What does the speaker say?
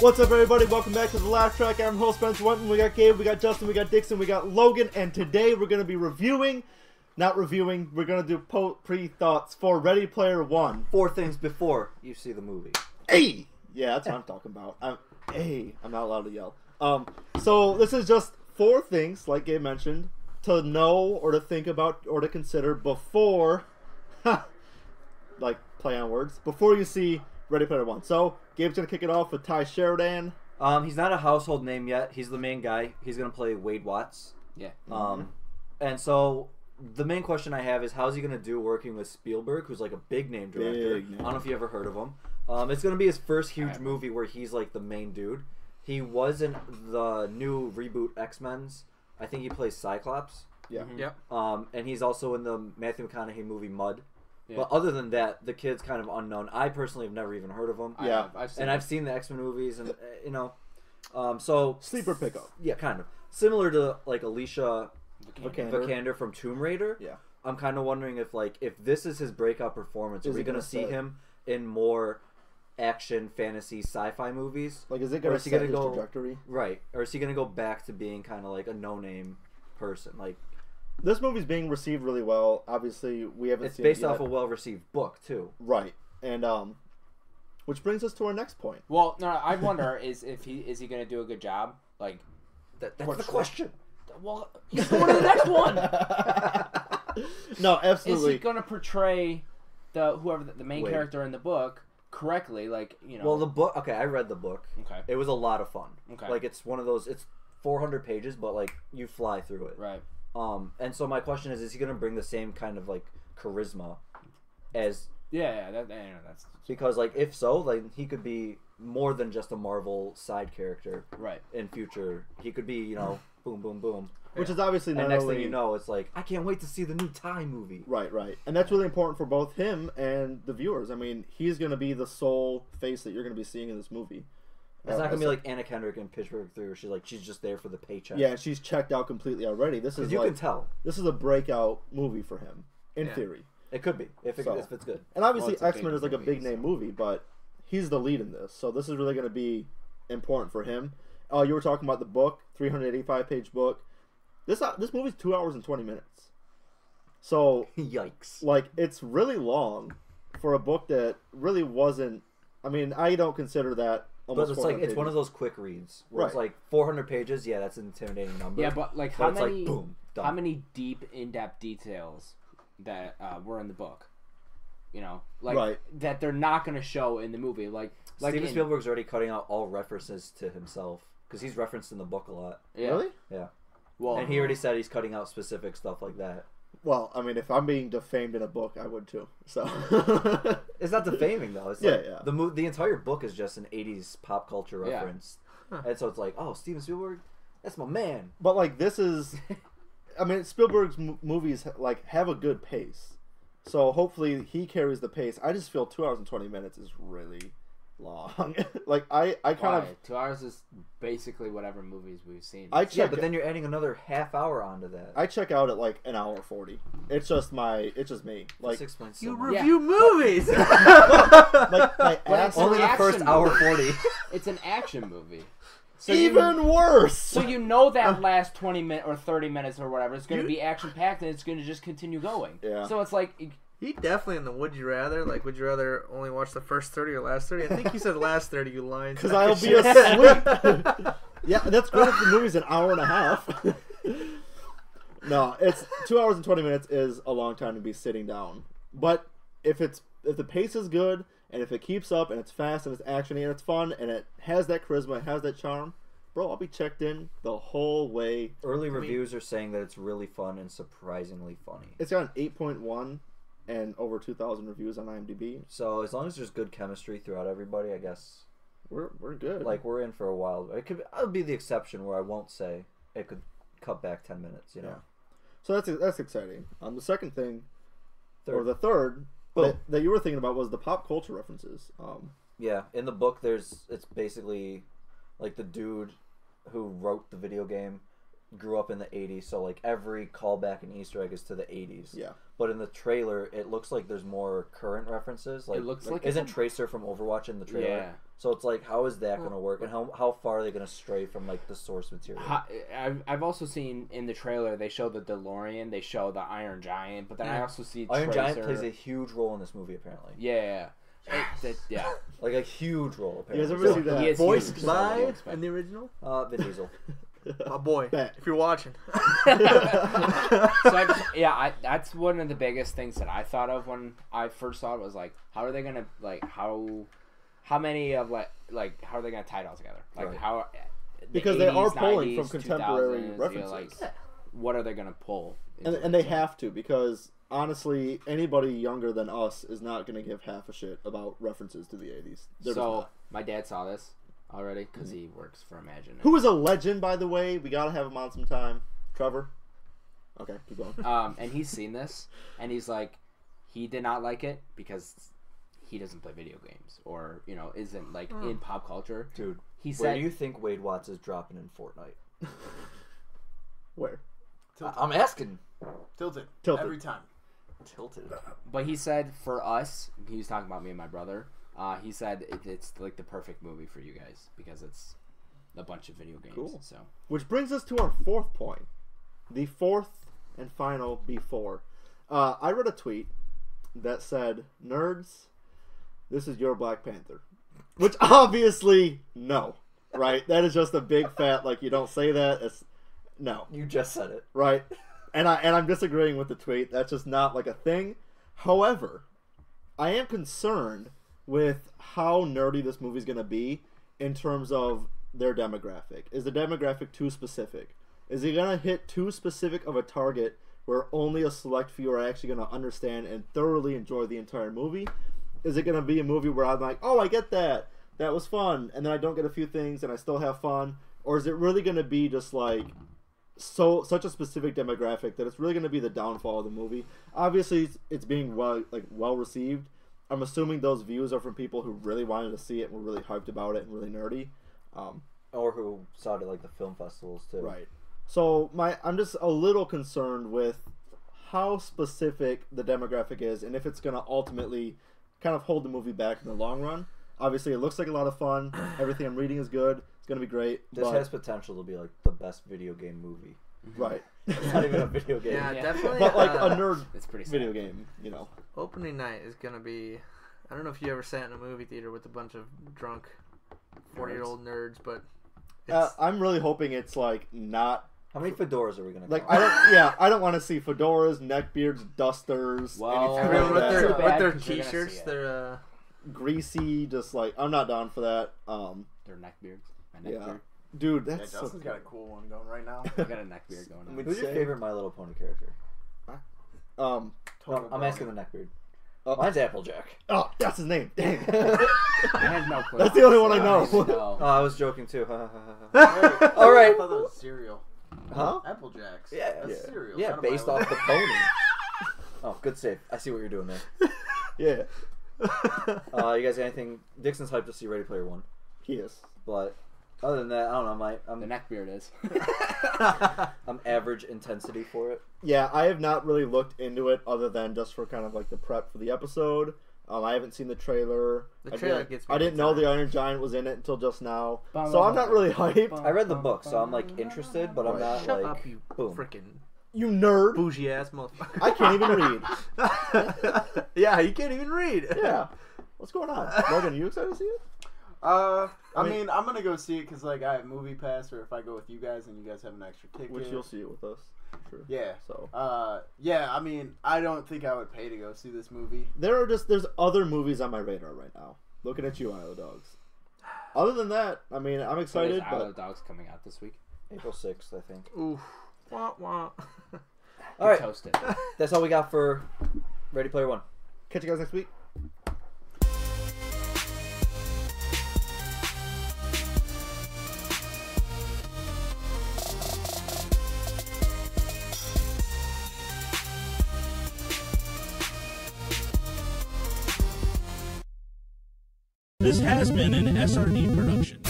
What's up, everybody? Welcome back to The Laugh Track. I'm host Spencer Wenton. We got Gabe, we got Justin, we got Dixon, we got Logan, and today we're going to be we're going to do pre-thoughts for Ready Player One. 4 things before you see the movie. Hey! Yeah, that's what I'm talking about. I'm not allowed to yell. So this is just 4 things, like Gabe mentioned, to know or to think about or to consider before, like, play on words, before you see Ready Player One. So, Gabe's going to kick it off with Ty Sheridan. He's not a household name yet. He's the main guy. He's going to play Wade Watts. Yeah. And so, the main question I have is, how's he going to do working with Spielberg, who's like a big name director? I don't know if you ever heard of him. It's going to be his first huge movie where he's like the main dude. He was in the new reboot X-Men's. I think he plays Cyclops. Yeah. Yep. And he's also in the Matthew McConaughey movie Mud. Yeah. But other than that, the kid's kind of unknown. I personally have never even heard of him. Yeah, I've seen the X-Men movies, and so sleeper pickup. Yeah, kind of similar to like Alicia Vikander from Tomb Raider. Yeah, I'm kind of wondering if this is his breakout performance, are we going to see him in more action, fantasy, sci-fi movies? Like, is it going to set his trajectory? Right, or is he going to go back to being kind of like a no-name person? Like, this movie's being received really well. Obviously, we haven't seen it yet. It's based off a well-received book, too. Right. And, which brings us to our next point. Well, no, I wonder is he going to do a good job? Like, that's the question. Well, he's going to the next one. No, absolutely. Is he going to portray whoever the main character in the book correctly? Like, you know. Well, the book. Okay, I read the book. Okay. It was a lot of fun. Okay. Like, it's one of those. It's 400 pages, but like you fly through it. Right. And so my question is he going to bring the same kind of like charisma as? Yeah, that's because like if so, like he could be more than just a Marvel side character. Right. In future, he could be boom, boom, boom. Which is obviously not and next thing you know, it's like I can't wait to see the new Ty movie. Right, and that's really important for both him and the viewers. I mean, he's going to be the sole face that you're going to be seeing in this movie. It's not gonna be like Anna Kendrick in Pittsburgh 3, where she's just there for the paycheck. Yeah, she's checked out completely already. This is you can tell this is a breakout movie for him, in theory. It could be if it's good. And obviously, X-Men is like a big name movie, but he's the lead in this, so this is really going to be important for him. You were talking about the book, 385-page book. This movie's 2 hours and 20 minutes. So yikes! Like, it's really long for a book that really wasn't. I mean, I don't consider that. But it's like it's one of those quick reads where it's like 400 pages. Yeah, that's an intimidating number. Yeah, but like how many deep, in-depth details that were in the book? You know, like that they're not going to show in the movie. Like Steven Spielberg's already cutting out all references to himself because he's referenced in the book a lot. Yeah. Really? Yeah. Well, and he already said he's cutting out specific stuff like that. Well, I mean, if I'm being defamed in a book, I would too. So it's not defaming though. It's the entire book is just an '80s pop culture reference, and so it's like, oh, Steven Spielberg, that's my man. But like, this is, I mean, Spielberg's movies like have a good pace, so hopefully he carries the pace. I just feel 2 hours and 20 minutes is really long. Like I kind of 2 hours is basically whatever movies we've seen. But then you're adding another half hour onto that. I check out at like an hour 40. It's just me. Like, this explains so you much. review movies. like only the first hour 40. It's an action movie. So even worse. So you know that last 20 minutes or 30 minutes or whatever is going to be action packed and it's going to just continue going. Yeah. So it's like. He definitely in the would you rather. Like, would you rather only watch the first 30 or last 30? I think you said last 30, you lying. Because I'll be asleep. Yeah, that's great if the movie's an hour and a half. No, it's 2 hours and 20 minutes is a long time to be sitting down. But if the pace is good and if it keeps up and it's fast and it's actiony and it's fun and it has that charisma, it has that charm, bro, I'll be checked in the whole way. Early reviews are saying that it's really fun and surprisingly funny. It's got an 8.1. And over 2,000 reviews on IMDb. So as long as there's good chemistry throughout everybody, I guess we're good. Like we're in for a while. I'll be the exception where I won't say it could cut back 10 minutes. You know. Yeah. So that's exciting. The second thing, or the third that you were thinking about was the pop culture references. Yeah, in the book, it's basically like the dude who wrote the video game grew up in the 80s, so like every callback and Easter egg is to the 80s. Yeah. But in the trailer, it looks like there's more current references. Like, it looks like isn't Tracer from Overwatch in the trailer? Yeah. So it's like, how is that going to work, and how far are they going to stray from like the source material? I've also seen in the trailer they show the DeLorean, they show the Iron Giant, but then I also see Iron Tracer. Giant plays a huge role in this movie apparently. Yeah. Yeah. Like a huge role apparently. You guys ever see that? Voiced by in the original? Vin Diesel. My boy, if you're watching. That's one of the biggest things that I thought of when I first saw it was like, how are they gonna like how many of like how are they gonna tie it all together? Like right. how because 80s, they are pulling 90s, from contemporary 2000s, references. like, what are they gonna pull? And they have to, because honestly, anybody younger than us is not going to give half a shit about references to the 80s. So my dad saw this already because he works for Imagine. Who is a legend, by the way. We got to have him on sometime. Trevor? Okay, keep going. And he's seen this, and he's like, he did not like it because he doesn't play video games or, you know, isn't like in pop culture. Dude, he where said, do you think Wade Watts is dropping in Fortnite? Where? I'm asking. Tilted. Every time. Tilted. But he said for us, he was talking about me and my brother. He said it's like the perfect movie for you guys because it's a bunch of video games. Cool. So, which brings us to our fourth point, the fourth and final before. I read a tweet that said, "Nerds, this is your Black Panther," which obviously no, right? That is just a big fat like you don't say that. It's no. You just said it, right? And I'm disagreeing with the tweet. That's just not like a thing. However, I am concerned with how nerdy this movie's going to be in terms of their demographic. Is the demographic too specific? Is it going to hit too specific of a target where only a select few are actually going to understand and thoroughly enjoy the entire movie? Is it going to be a movie where I'm like, oh, I get that. That was fun. And then I don't get a few things and I still have fun? Or is it really going to be just like such a specific demographic that it's really going to be the downfall of the movie? Obviously, it's being well received. I'm assuming those views are from people who really wanted to see it and were really hyped about it and really nerdy, or who saw it at like the film festivals too. Right. So I'm just a little concerned with how specific the demographic is and if it's going to ultimately kind of hold the movie back in the long run. Obviously, it looks like a lot of fun. Everything I'm reading is good. It's going to be great. This has potential to be like the best video game movie. Right. It's not even a video game. Yeah, definitely. But like a nerd it's pretty video game, you know. Opening night is going to be... I don't know if you ever sat in a movie theater with a bunch of drunk 40-year-old nerds, but... I'm really hoping it's like not... How many fedoras are we going to like? I don't want to see fedoras, neckbeards, dusters, well, anything like with that. their t-shirts, their... greasy, just like I'm not down for that. Their neckbeards. Yeah, dude, that's Justin's got a cool one going right now. I got a neckbeard going on. Who's your favorite My Little Pony character? I'm asking the neckbeard. Mine's Applejack. Oh, that's his name. Dang. I have no clue. That's the only one I know. Oh, I was joking too. All right. I thought that was cereal. Huh? Applejacks. Yeah. That's cereal. Yeah, based off the pony. Oh, good save. I see what you're doing there. Yeah. You guys got anything? Dixon's hyped to see Ready Player One. He is. But other than that, I don't know. I'm the neckbeard is. I'm average intensity for it. Yeah, I have not really looked into it other than just for kind of like the prep for the episode. I haven't seen the trailer. The trailer gets me I didn't know the Iron Giant was in it until just now, so I'm not really hyped. I read the book, so I'm like interested, but I'm not Shut like. up, you boom. freaking You nerd. bougie ass motherfucker. I can't even read. Yeah, you can't even read. Yeah. What's going on? Logan, you excited to see it? I mean, I'm gonna go see it because like I have Movie Pass, or if I go with you guys and you guys have an extra ticket, Which you'll see it with us. Sure. Yeah. So. Yeah. I mean, I don't think I would pay to go see this movie. There's other movies on my radar right now. Looking at you, Isle of Dogs. Other than that, I mean, I'm excited. Is Isle of Dogs coming out this week? April 6th, I think. Oof. Wah, wah. All right. Toasted. That's all we got for Ready Player One. Catch you guys next week. This has been an SRD production.